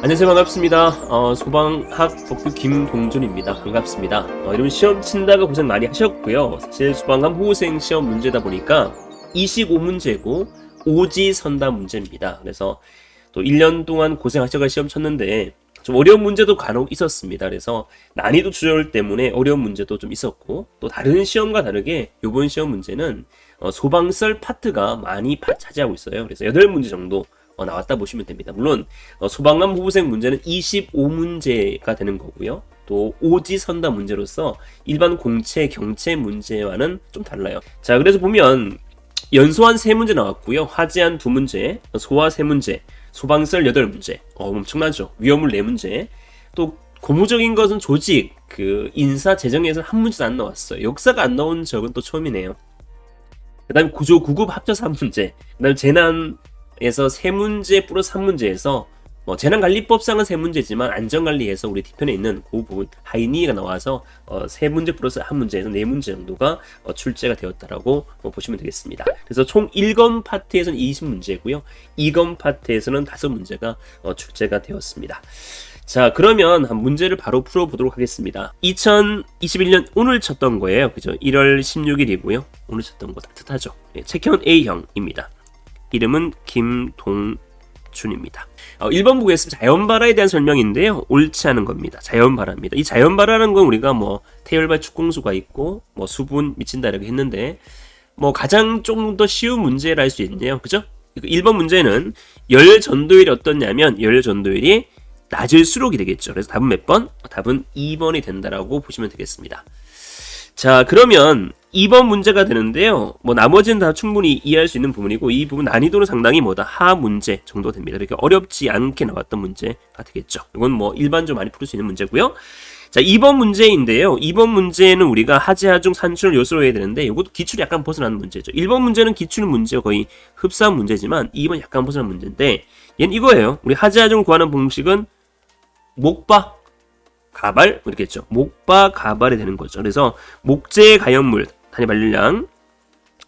안녕하세요. 반갑습니다. 소방학 법규 김동준입니다. 반갑습니다. 여러분 시험 친다가 고생 많이 하셨고요. 사실 소방관 후생 시험 문제다 보니까 25문제고 오지선다 문제입니다. 그래서 또 1년 동안 고생하셔가 시험 쳤는데 좀 어려운 문제도 간혹 있었습니다. 그래서 난이도 조절 때문에 어려운 문제도 좀 있었고, 또 다른 시험과 다르게 이번 시험 문제는 소방설 파트가 많이 차지하고 있어요. 그래서 8문제 정도 나왔다 보시면 됩니다. 물론 소방관 후보생 문제는 25문제가 되는 거고요. 또 오지선다 문제로서 일반 공채, 경채 문제와는 좀 달라요. 자, 그래서 보면 연소한 3문제 나왔고요. 화재안 2문제, 소화 3문제, 소방설 8문제. 엄청나죠. 위험물 4문제. 또 고무적인 것은 조직, 인사, 재정에서 한 문제도 안 나왔어요. 역사가 안 나온 적은 또 처음이네요. 그 다음에 구조 9급 합쳐서 한 문제. 그 다음에 재난에서 3문제 플러스 3문제에서 재난관리법상은 3문제지만 안전관리에서 우리 뒤편에 있는 그 부분 하이니가 나와서 3문제 플러스 1문제에서 4문제 정도가 출제가 되었다라고 보시면 되겠습니다. 그래서 총 1검 파트에서는 20문제고요. 2검 파트에서는 5문제가 출제가 되었습니다. 자, 그러면 한 문제를 바로 풀어보도록 하겠습니다. 2021년 오늘 쳤던 거예요. 그죠? 1월 16일이고요. 오늘 쳤던 거 따뜻하죠? 네, 책현 A형입니다. 이름은 김동준입니다. 1번 보겠습니다. 자연발화에 대한 설명인데요. 옳지 않은 겁니다. 자연발화입니다. 이 자연발화라는 건 우리가 태열발 축공수가 있고 수분 미친다 이렇게 했는데 가장 좀 더 쉬운 문제라 할 수 있네요. 그죠? 1번 문제는 열 전도율이 어떻냐면 열 전도율이 낮을수록이 되겠죠. 그래서 답은 몇 번? 답은 2번이 된다라고 보시면 되겠습니다. 자, 그러면 2번 문제가 되는데요. 나머지는 다 충분히 이해할 수 있는 부분이고, 이 부분 난이도는 상당히 하 문제 정도 됩니다. 이렇게 어렵지 않게 나왔던 문제가 되겠죠. 이건 일반적으로 많이 풀 수 있는 문제고요. 자, 2번 문제인데요. 2번 문제는 우리가 하지, 하중, 산출을 요소로 해야 되는데, 이것도 기출이 약간 벗어나는 문제죠. 1번 문제는 기출 문제가 거의 흡사한 문제지만, 2번 약간 벗어난 문제인데, 얘는 이거예요. 우리 하지, 하중 구하는 공식은 목바, 가발 이렇게 했죠. 목바 가발이 되는 거죠. 그래서 목재 가연물 단위 발열량,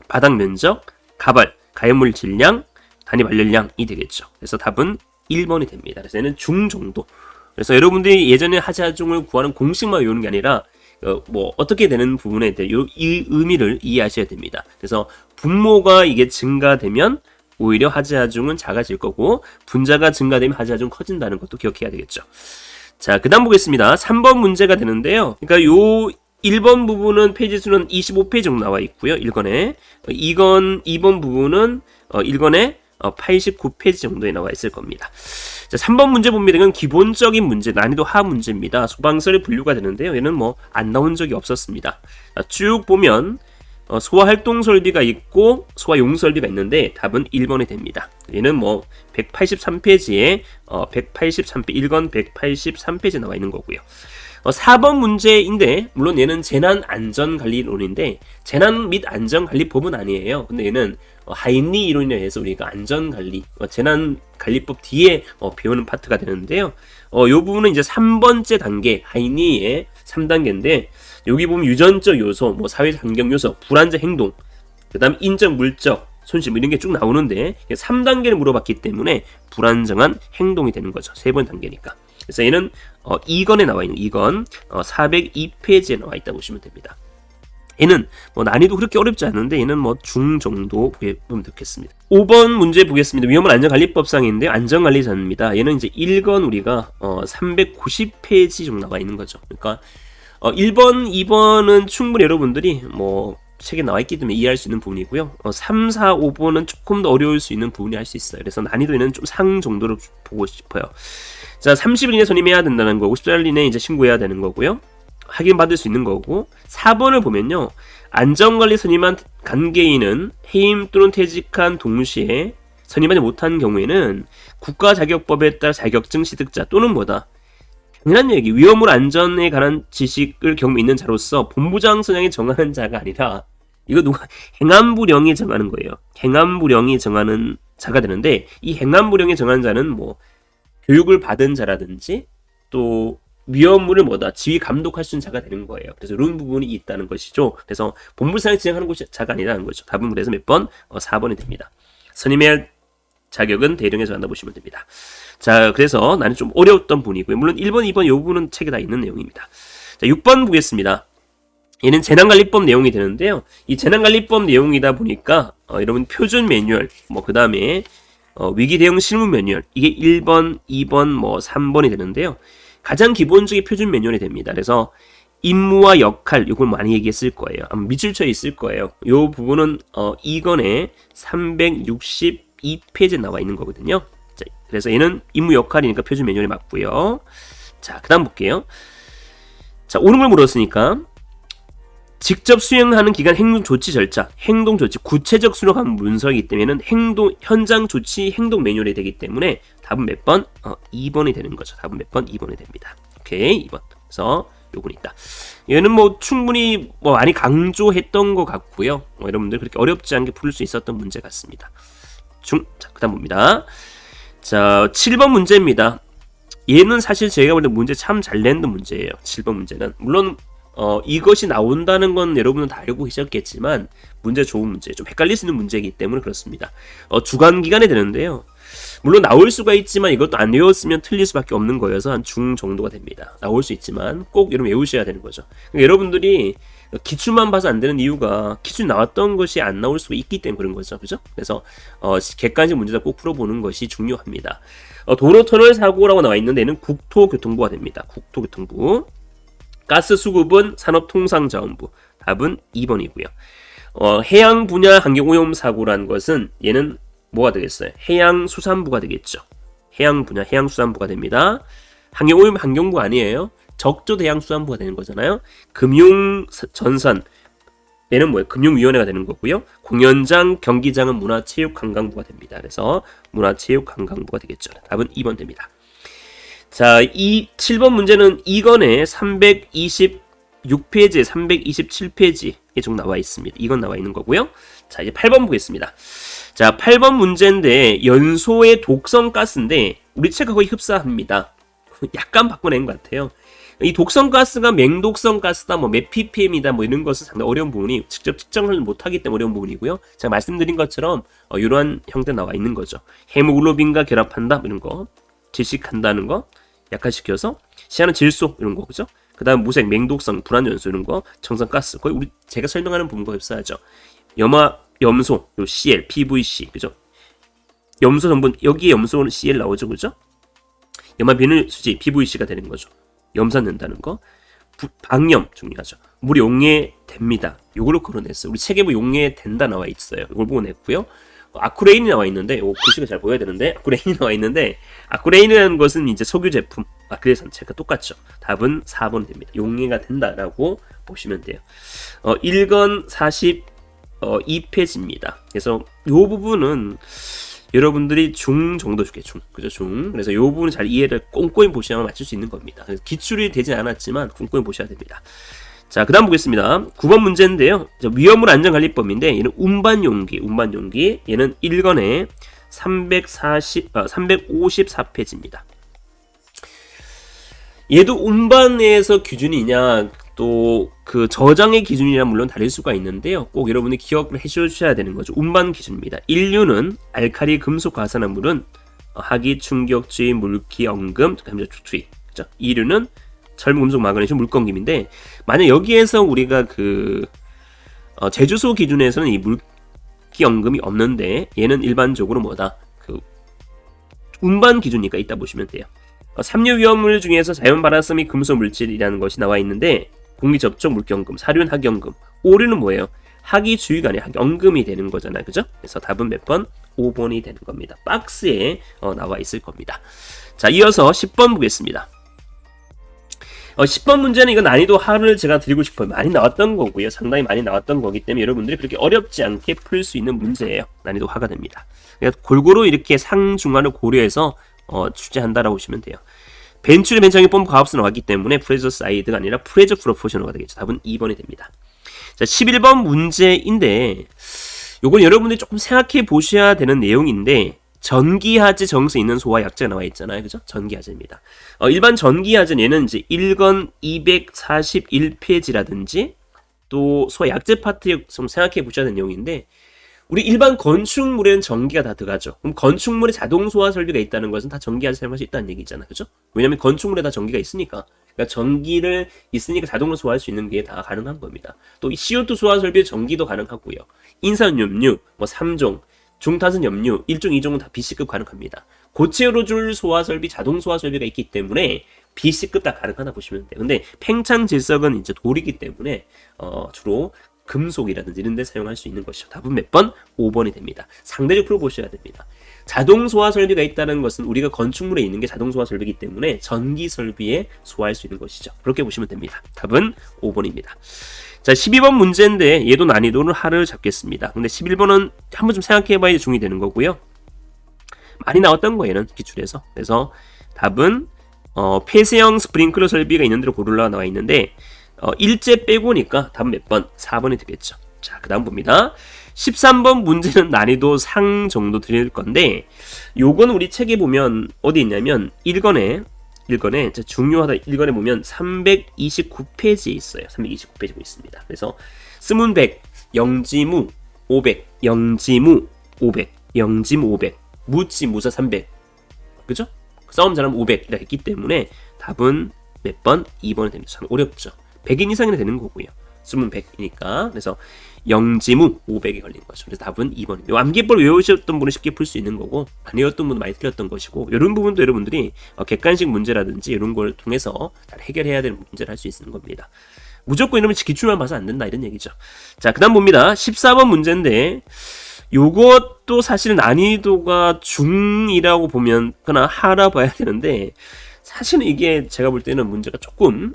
바닥 면적, 가발 가연물 질량, 단위 발열량이 되겠죠. 그래서 답은 1번이 됩니다. 그래서 얘는 중 정도. 그래서 여러분들이 예전에 하지 하중을 구하는 공식만 외우는 게 아니라 어떻게 되는 부분에 대해 이 의미를 이해하셔야 됩니다. 그래서 분모가 이게 증가되면 오히려 하지 하중은 작아질 거고, 분자가 증가되면 하지 하중 커진다는 것도 기억해야 되겠죠. 자, 그 다음 보겠습니다. 3번 문제가 되는데요. 그러니까 요 1번 부분은 페이지 수는 25페이지 정도 나와 있고요. 1권에. 2번 부분은 1권에 89페이지 정도에 나와 있을 겁니다. 자, 3번 문제 봅니다. 이건 기본적인 문제, 난이도 하 문제입니다. 소방설이 분류가 되는데요. 얘는 안 나온 적이 없었습니다. 자, 쭉 보면 소화활동 설비가 있고 소화용 설비가 있는데 답은 1번이 됩니다. 얘는 183페이지에 1권 183페이지에 나와 있는 거고요. 4번 문제인데, 물론 얘는 재난안전관리론인데 재난 및 안전관리법은 아니에요. 근데 얘는 하이니 이론에 의해서 우리가 안전관리, 재난관리법 뒤에 배우는 파트가 되는데요. 요 부분은 이제 3번째 단계, 하이니의 3단계인데, 여기 보면 유전적 요소, 사회 환경 요소, 불안전 행동, 그 다음 인적 물적 손실 이런 게 쭉 나오는데 3단계를 물어봤기 때문에 불안정한 행동이 되는 거죠. 3번 단계니까. 그래서 얘는 2권에 나와 있는 2권 402페이지에 나와 있다고 보시면 됩니다. 얘는 난이도 그렇게 어렵지 않은데 얘는 중 정도 보면 되겠습니다. 5번 문제 보겠습니다. 위험한 안전관리법상인데 안전관리자입니다. 얘는 이제 1권 우리가 390페이지 정도 나와 있는 거죠. 그러니까 1번, 2번은 충분히 여러분들이 책에 나와 있기 때문에 이해할 수 있는 부분이고요. 3, 4, 5번은 조금 더 어려울 수 있는 부분이 할 수 있어요. 그래서 난이도에는 좀 상 정도로 보고 싶어요. 자, 30일 이내 선임해야 된다는 거고, 10달 이내 이제 신고해야 되는 거고요. 확인받을 수 있는 거고, 4번을 보면요. 안전관리 선임한 관계인은 해임 또는 퇴직한 동시에 선임하지 못한 경우에는 국가자격법에 따라 자격증 취득자 또는 당연한 얘기, 위험물 안전에 관한 지식을 경험 있는 자로서 본부장 선장이 정하는 자가 아니라, 이거 누가 행안부령이 정하는 거예요. 행안부령이 정하는 자가 되는데, 이 행안부령이 정하는 자는 교육을 받은 자라든지 또 위험물을 지휘 감독할 수 있는 자가 되는 거예요. 그래서 이런 부분이 있다는 것이죠. 그래서 본부장이 진행하는 것이 자가 아니라는 거죠. 답은 그래서 몇 번? 4번이 됩니다. 선임해야 자격은 대령에서 만나보시면 됩니다. 자, 그래서 나는 좀 어려웠던 부분이고요. 물론 1번, 2번 이 부분은 책에 다 있는 내용입니다. 자, 6번 보겠습니다. 얘는 재난관리법 내용이 되는데요. 이 재난관리법 내용이다 보니까 여러분 표준 매뉴얼, 뭐 그 다음에 위기 대응 실무 매뉴얼, 이게 1번, 2번, 뭐 3번이 되는데요. 가장 기본적인 표준 매뉴얼이 됩니다. 그래서 임무와 역할, 이걸 많이 얘기했을 거예요. 아마 밑줄쳐 있을 거예요. 이 부분은 2권에 362페이지에 나와 있는 거거든요. 자, 그래서 얘는 임무 역할이니까 표준 매뉴얼에 맞고요. 자, 그 다음 볼게요. 자, 옳은 걸 물었으니까 직접 수행하는 기간 행동 조치 절차, 행동 조치, 구체적 수록한 문서이기 때문에는 현장 조치 행동 매뉴얼이 되기 때문에 답은 몇 번? 2번이 되는 거죠. 답은 몇 번? 2번이 됩니다. 오케이, 2번. 그래서 요건 있다. 얘는 뭐 충분히 뭐 많이 강조했던 것 같고요. 여러분들 그렇게 어렵지 않게 풀 수 있었던 문제 같습니다. 자, 그 다음 봅니다. 자, 7번 문제입니다. 얘는 사실 제가 볼 때 문제 참 잘 낸 문제예요. 7번 문제는. 물론 이것이 나온다는 건 여러분은 다 알고 계셨겠지만 문제 좋은 문제, 좀 헷갈릴 수 있는 문제이기 때문에 그렇습니다. 주간 기간에 되는데요. 물론 나올 수가 있지만 이것도 안 외웠으면 틀릴 수밖에 없는 거여서 한 중 정도가 됩니다. 나올 수 있지만 꼭 여러분 외우셔야 되는 거죠. 그러니까 여러분들이 기출만 봐서 안 되는 이유가 기출 나왔던 것이 안 나올 수가 있기 때문에 그런 거죠. 그죠? 그래서 객관식 문제도 꼭 풀어보는 것이 중요합니다. 도로 터널 사고라고 나와 있는데 얘는 국토교통부가 됩니다. 국토교통부. 가스 수급은 산업통상자원부. 답은 2번이고요. 해양 분야 환경오염 사고라는 것은 얘는 뭐가 되겠어요? 해양수산부가 되겠죠. 해양 분야 해양수산부가 됩니다. 환경오염 환경부 아니에요. 적조도 해양수산부가 되는 거잖아요. 금융전산 얘는 뭐예요? 금융위원회가 되는 거고요. 공연장, 경기장은 문화체육관광부가 됩니다. 그래서 문화체육관광부가 되겠죠. 답은 2번 됩니다. 자, 이 7번 문제는 2권에 326페이지, 327페이지에 좀 나와 있습니다. 이건 나와 있는 거고요. 자, 이제 8번 보겠습니다. 자, 8번 문제인데 연소의 독성가스인데 우리 책과 거의 흡사합니다. 약간 바꿔낸 것 같아요. 이 독성가스가 맹독성가스다, 뭐 몇 ppm이다, 뭐 이런 것은 상당히 어려운 부분이 직접 측정을 못하기 때문에 어려운 부분이고요. 제가 말씀드린 것처럼 이러한 형태 나와 있는 거죠. 헤모글로빈과 결합한다, 이런 거, 질식한다는 거, 약화시켜서 시하는 질소 이런 거, 그죠? 그 다음 무색, 맹독성, 불안연소 이런 거, 정성가스 거의 우리 제가 설명하는 부분과 흡사하죠. 염소, 요 Cl, PVC, 그죠? 염소 성분 여기에 염소는 Cl 나오죠, 그죠? 염화비닐수지 PVC가 되는 거죠. 염산된다는 거. 방염 중요하죠. 물이 용해됩니다. 요걸로 걸어냈어요. 우리 책에 뭐 용해된다 나와 있어요. 이걸 보고 냈고요. 아쿠레인이 나와 있는데, 글씨가 잘 보여야 되는데, 아쿠레인이 나와 있는데, 아쿠레인이라는 것은 이제 석유 제품, 아크릴 산체가 똑같죠. 답은 4번 됩니다. 용해가 된다라고 보시면 돼요. 1권 42페이지입니다. 그래서 요 부분은 여러분들이 중 정도 줄게, 그죠? 중. 그래서 요 부분을 잘 이해를 꼼꼼히 보시면 맞출 수 있는 겁니다. 그래서 기출이 되지 않았지만 꼼꼼히 보셔야 됩니다. 자, 그 다음 보겠습니다. 9번 문제인데요. 위험물 안전관리법인데, 얘는 운반용기. 얘는 1권에 354페이지입니다. 얘도 운반에서 기준이냐, 또 그 저장의 기준이랑 물론 다를 수가 있는데요. 꼭 여러분이 기억을 해주셔야 되는 거죠. 운반 기준입니다. 1류는 알칼리 금속 가산화물은 하기, 충격주의, 물기, 엉금, 감자 추추이. 그죠? 2류는 철분, 금속, 마그네슘, 물건김인데, 만약 여기에서 우리가 제주소 기준에서는 이 물기, 엉금이 없는데, 얘는 일반적으로 뭐다? 운반 기준이니까 있다 보시면 돼요. 3류 위험물 중에서 자연 발화성 및 금속 물질이라는 것이 나와 있는데, 공기 접촉, 물기엉금, 4류는 하기엉금, 5류는 뭐예요? 하기주의가 아니라 하기엉금이 되는 거잖아요, 그죠? 그래서 답은 몇 번? 5번이 되는 겁니다. 박스에 나와 있을 겁니다. 자, 이어서 10번 보겠습니다. 10번 문제는 이거 난이도 하를 제가 드리고 싶어요. 많이 나왔던 거고요. 상당히 많이 나왔던 거기 때문에 여러분들이 그렇게 어렵지 않게 풀 수 있는 문제예요. 난이도 하가 됩니다. 그러니까 골고루 이렇게 상중하를 고려해서 출제한다라고 보시면 돼요. 벤출의 벤창이 펌프 가압수 나왔기 때문에 프레저 사이드가 아니라 프레저 프로포셔널가 되겠죠. 답은 2번이 됩니다. 자, 11번 문제인데 요건 여러분들이 조금 생각해 보셔야 되는 내용인데, 전기하제 정수 있는 소와 약제가 나와 있잖아요. 그죠? 전기하제입니다. 일반 전기하제는 얘는 이제 1권 241페이지라든지 또 소와 약제 파트에 좀 생각해 보셔야 되는 내용인데, 우리 일반 건축물에는 전기가 다 들어가죠. 그럼 건축물에 자동 소화 설비가 있다는 것은 다 전기를 사용할 수 있다는 얘기잖아. 그죠? 왜냐면 건축물에 다 전기가 있으니까. 그러니까 전기를 있으니까 자동으로 소화할 수 있는 게 다 가능한 겁니다. 또 이 CO2 소화 설비의 전기도 가능하고요. 인산염류, 뭐 3종, 중탄산 염류 1종, 2종은 다 B급 가능합니다. 고체로줄 소화 설비, 자동 소화 설비가 있기 때문에 B급 다 가능하다 보시면 돼요. 근데 팽창 질석은 이제 돌이기 때문에 주로 금속이라든지 이런 데 사용할 수 있는 것이죠. 답은 몇 번? 5번이 됩니다. 상대적 풀어보셔야 됩니다. 자동 소화 설비가 있다는 것은 우리가 건축물에 있는 게 자동 소화 설비이기 때문에 전기 설비에 소화할 수 있는 것이죠. 그렇게 보시면 됩니다. 답은 5번입니다. 자, 12번 문제인데 얘도 난이도를 하를 잡겠습니다. 근데 11번은 한번 좀 생각해봐야 중이 되는 거고요. 많이 나왔던 거예요, 얘는 기출에서. 그래서 답은 폐쇄형 스프링클러 설비가 있는 대로 고르라 나와 있는데 일제 빼고니까 답은 몇 번? 4번이 되겠죠. 자, 그 다음 봅니다. 13번 문제는 난이도 상 정도 드릴 건데 요건 우리 책에 보면 어디 있냐면 1권에 중요하다 1권에 보면 329페이지에 있어요. 329페이지에 있습니다. 그래서 스문 100, 영지무 500, 영지무 500, 영지무 500, 무지 무사 300. 그죠? 싸움 잘하면 500이라 했기 때문에 답은 몇 번? 2번이 됩니다. 참 어렵죠. 100인 이상이나 되는 거고요. 스문 100이니까. 그래서 영지무 500이 걸린 거죠. 그래서 답은 2번입니다. 암기법 외우셨던 분은 쉽게 풀 수 있는 거고 안 외웠던 분은 많이 틀렸던 것이고 이런 부분도 여러분들이 객관식 문제라든지 이런 걸 통해서 잘 해결해야 되는 문제를 할 수 있는 겁니다. 무조건 이러면 기출만 봐서 안 된다 이런 얘기죠. 자, 그 다음 봅니다. 14번 문제인데 요것도 사실 난이도가 중이라고 보면 그나 하라 봐야 되는데 사실은 이게 제가 볼 때는 문제가 조금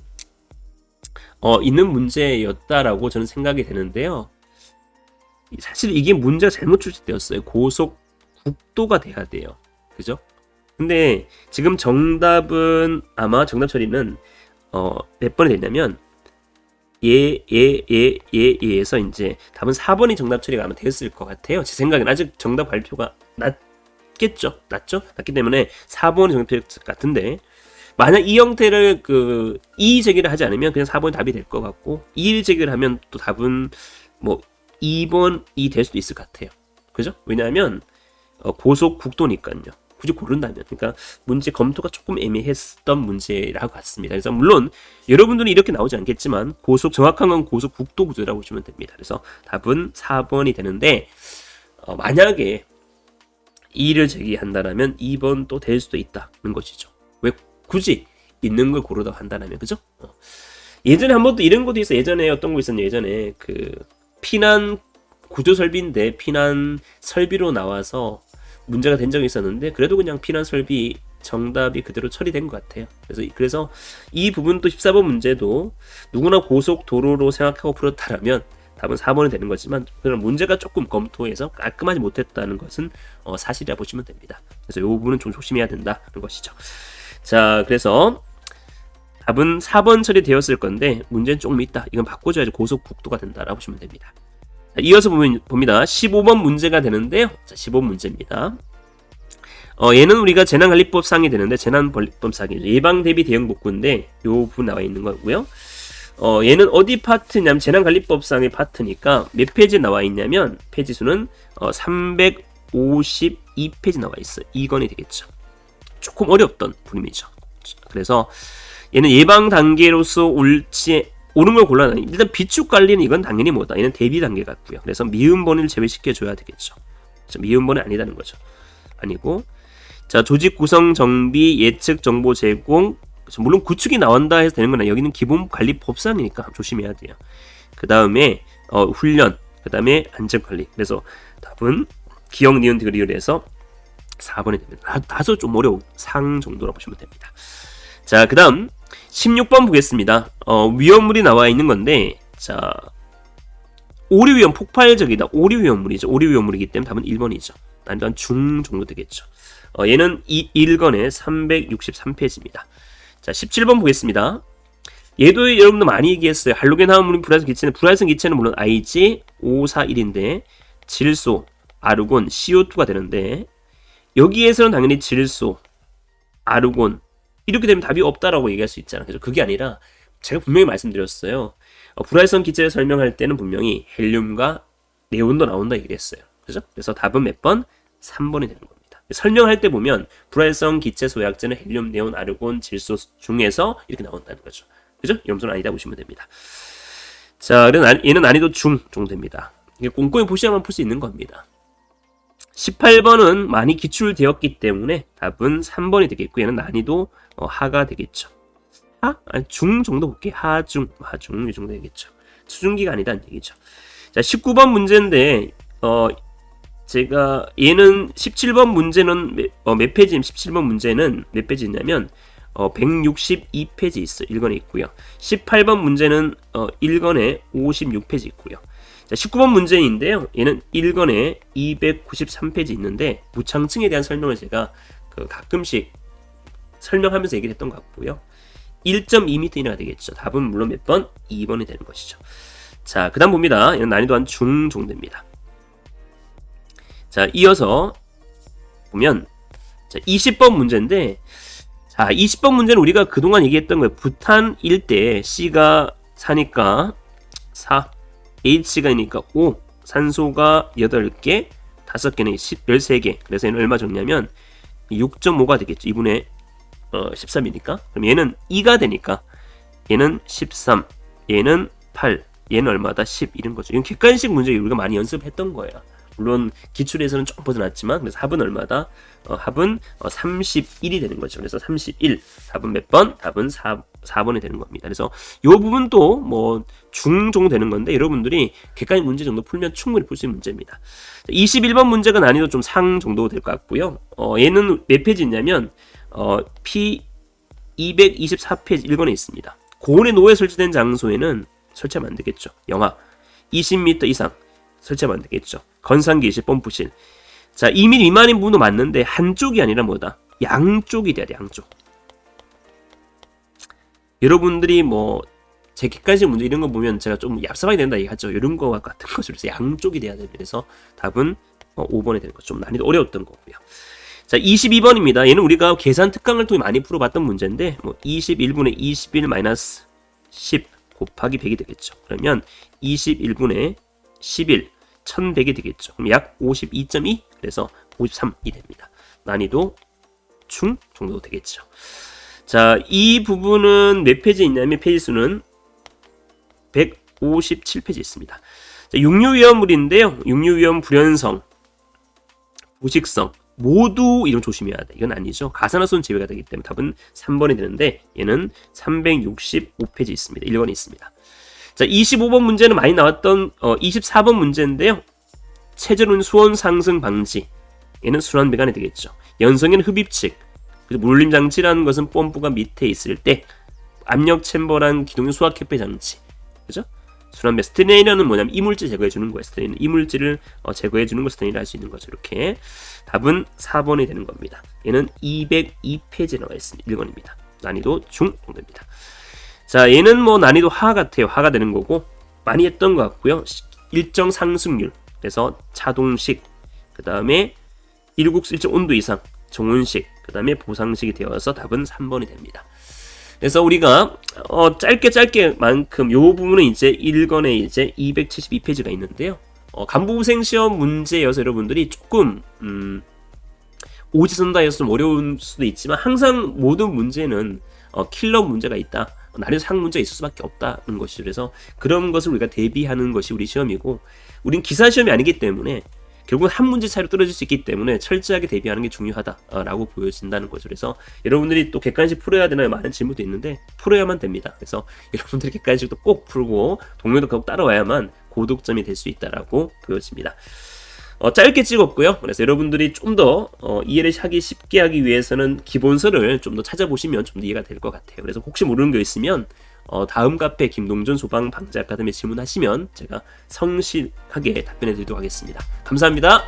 있는 문제였다라고 저는 생각이 되는데요. 사실 이게 문제가 잘못 출제되었어요. 고속 국도가 돼야 돼요. 그죠? 근데 지금 정답은 아마 정답 처리는 몇 번이 됐냐면 예에서 이제 답은 4번이 정답 처리가 아마 됐을 것 같아요. 제 생각엔 아직 정답 발표가 낮겠죠? 낮기 때문에 4번이 정답 처리 같은데 만약 이 형태를 이의 제기를 하지 않으면 그냥 4번이 답이 될 것 같고 2일 제기를 하면 또 답은 뭐 2번이 될 수도 있을 것 같아요. 그죠? 왜냐하면 고속 국도니까요. 굳이 고른다면 그러니까 문제 검토가 조금 애매했던 문제라고 같습니다. 그래서 물론 여러분들은 이렇게 나오지 않겠지만 정확한 건 고속 국도 구조라고 보시면 됩니다. 그래서 답은 4번이 되는데 만약에 2를 제기한다면 2번 또 될 수도 있다는 것이죠. 왜 굳이 있는 걸 고르다 한다면 그죠? 예전에 한 번도 이런 것도 있어. 예전에 어떤 거 있었냐? 예전에 피난 구조 설비인데 피난 설비로 나와서 문제가 된 적이 있었는데 그래도 그냥 피난 설비 정답이 그대로 처리된 것 같아요. 그래서 이 부분도 14번 문제도 누구나 고속도로로 생각하고 풀었다라면 답은 4번이 되는 거지만 그런 문제가 조금 검토해서 깔끔하지 못했다는 것은 사실이라 보시면 됩니다. 그래서 이 부분은 좀 조심해야 된다는 것이죠. 자, 그래서 답은 4번 처리되었을 건데 문제는 조금 있다. 이건 바꿔줘야지 고속국도가 된다라고 보시면 됩니다. 자, 이어서 봅니다. 15번 문제가 되는데요. 자, 15번 문제입니다. 얘는 우리가 재난관리법상이 되는데 재난관리법상이 예방 대비 대응 복구인데 요 부분 나와 있는 거고요. 얘는 어디 파트냐면 재난관리법상의 파트니까 몇 페이지에 나와 있냐면 페이지 수는 352페이지 나와 있어요. 2권이 되겠죠. 조금 어렵던 부분이죠. 그래서 얘는 예방 단계로서 옳은 걸 골라놔. 일단 비축 관리는 이건 당연히 뭐다. 얘는 대비 단계 같고요. 그래서 미음 번호를 제외시켜 줘야 되겠죠. 미음 번호 아니다는 거죠. 아니고 자, 조직 구성 정비 예측 정보 제공 물론 구축이 나온다 해서 되는 건 아니에요. 여기는 기본 관리 법상이니까 조심해야 돼요. 그 다음에 훈련, 그 다음에 안전 관리. 그래서 답은 기억 니은 디귿에서 4번이 됩니다. 다소 좀 어려운 상 정도라고 보시면 됩니다. 자, 그 다음 16번 보겠습니다. 위험물이 나와 있는 건데 자, 오류 위험 폭발적이다. 오류 위험물이죠. 오류 위험물이기 때문에 답은 1번이죠. 난이도 한 중 정도 되겠죠. 얘는 1권의 363페이지입니다. 자, 17번 보겠습니다. 얘도 여러분들 많이 얘기했어요. 할로겐 화합물인 불활성 기체는 물론 IG541인데 질소, 아르곤, CO2가 되는데 여기에서는 당연히 질소, 아르곤 이렇게 되면 답이 없다라고 얘기할 수 있잖아요. 그래서 그게 아니라 제가 분명히 말씀드렸어요. 불활성 기체를 설명할 때는 분명히 헬륨과 네온도 나온다 얘기를 했어요. 그죠? 그래서 답은 몇 번? 3번이 되는 겁니다. 설명할 때 보면 불활성 기체 소약제는 헬륨, 네온, 아르곤, 질소 중에서 이렇게 나온다는 거죠. 그죠? 염소는 아니다 보시면 됩니다. 자, 얘는 난이도 중 정도 됩니다. 이게 꼼꼼히 보셔야만 풀 수 있는 겁니다. 18번은 많이 기출되었기 때문에 답은 3번이 되겠고, 얘는 난이도 하가 되겠죠. 하? 아니, 중 정도 볼게요. 하중 이 정도 되겠죠. 수중기가 아니다는 얘기죠. 자, 19번 문제인데 제가 얘는 17번 문제는 몇 페이지? 17번 문제는 몇 페이지 있냐면 162페이지 있어요. 1권에 있고요. 18번 문제는 1권에 56페이지 있고요. 자, 19번 문제인데요. 얘는 1권에 293페이지 있는데 무창층에 대한 설명을 제가 가끔씩 설명하면서 얘기를 했던 것 같고요. 1.2m 이내가 되겠죠. 답은 물론 몇 번? 2번이 되는 것이죠. 자, 그 다음 봅니다. 이건 난이도 한 중 정도입니다. 자, 이어서 보면 자, 20번 문제인데, 자, 20번 문제는 우리가 그동안 얘기했던 거예요. 부탄 일대 C가 4니까 4, H가니까 5, 산소가 8개, 5개는 13개. 그래서 얘는 얼마 적냐면 6.5가 되겠죠. 2분의 13이니까. 그럼 얘는 2가 되니까 얘는 13, 얘는 8, 얘는 얼마다? 10 이런 거죠. 이건 객관식 문제 우리가 많이 연습했던 거예요. 물론 기출에서는 조금 벗어났지만, 그래서 합은 얼마다? 합은 31이 되는 거죠. 그래서 31. 답은 몇 번? 답은 4번이 되는 겁니다. 그래서 이 부분도 뭐 중 정도 되는 건데, 여러분들이 객관식 문제 정도 풀면 충분히 풀 수 있는 문제입니다. 21번 문제가 난이도 좀 상 정도 될 것 같고요. 얘는 몇 페이지냐면 P 224페이지 1권에 있습니다. 고온의 노에 설치된 장소에는 설치하면 안 되겠죠. 영하 20m 이상 설치하면 안 되겠죠. 건상기실, 펌프실. 자, 2mm 미만인 부분도 맞는데 한쪽이 아니라 뭐다? 양쪽이 돼야 돼. 양쪽. 여러분들이 뭐 제 객관식 문제 이런 거 보면 제가 좀 얍삽하게 된다 얘기하죠. 이런 거와 같은 거죠. 그래서 양쪽이 돼야 됩니다. 그래서 답은 5번이 되는 거죠. 좀 난이도 어려웠던 거고요. 자, 22번입니다. 얘는 우리가 계산 특강을 통해 많이 풀어봤던 문제인데, 뭐 21분의 21 마이너스 10 곱하기 100이 되겠죠. 그러면 21분의 11 1100이 되겠죠. 그럼 약 52.2, 그래서 53이 됩니다. 난이도 중 정도 되겠죠. 자, 이 부분은 몇 페이지에 있냐면 페이지 수는 157페이지 있습니다. 자, 육류위험물인데요. 육류위험 불연성, 부식성 모두 이름 조심해야 돼. 이건 아니죠. 가산화수는 제외가 되기 때문에 답은 3번이 되는데, 얘는 365페이지 있습니다. 1번이 있습니다. 자, 25번 문제는 많이 나왔던 24번 문제인데요. 체질은 수온 상승 방지. 얘는 순환배관이 되겠죠. 연성에는 흡입식. 물림 장치라는 것은 펌프가 밑에 있을 때 압력 챔버란 기동용 수압 캐패 장치. 그죠? 순환배 스테네이러는 뭐냐면 이물질 제거해 주는 거예요. 스테네이는 이물질을 제거해 주는 거 스테네이를 할 수 있는 거죠. 이렇게 답은 4번이 되는 겁니다. 얘는 202페이지에 나와 있습니다. 1번입니다. 난이도 중 정도입니다. 자, 얘는 뭐 난이도 하 같아요. 하가 되는 거고 많이 했던 것 같고요. 일정 상승률, 그래서 차동식, 그 다음에 일국수 일정 온도 이상, 정온식, 그 다음에 보상식이 되어서 답은 3번이 됩니다. 그래서 우리가 짧게만큼 요 부분은 이제 1권에 이제 272페이지가 있는데요. 간부생 시험 문제여서 여러분들이 조금 오지선다여서 좀 어려울 수도 있지만, 항상 모든 문제는 킬러 문제가 있다, 난이도 상 문제가 있을 수밖에 없다는 것이죠. 그래서 그런 것을 우리가 대비하는 것이 우리 시험이고, 우린 기사 시험이 아니기 때문에 결국은 한 문제 차이로 떨어질 수 있기 때문에 철저하게 대비하는 게 중요하다라고 보여진다는 거죠. 그래서 여러분들이 또 객관식 풀어야 되나요? 많은 질문도 있는데 풀어야만 됩니다. 그래서 여러분들이 객관식도 꼭 풀고 동료도 꼭 따라와야만 고득점이 될 수 있다라고 보여집니다. 짧게 찍었고요. 그래서 여러분들이 좀 더 이해를 하기 쉽게 하기 위해서는 기본서를 좀 더 찾아보시면 좀 더 이해가 될 것 같아요. 그래서 혹시 모르는 거 있으면 다음 카페 김동준 소방방재 아카데미에 질문하시면 제가 성실하게 답변해 드리도록 하겠습니다. 감사합니다.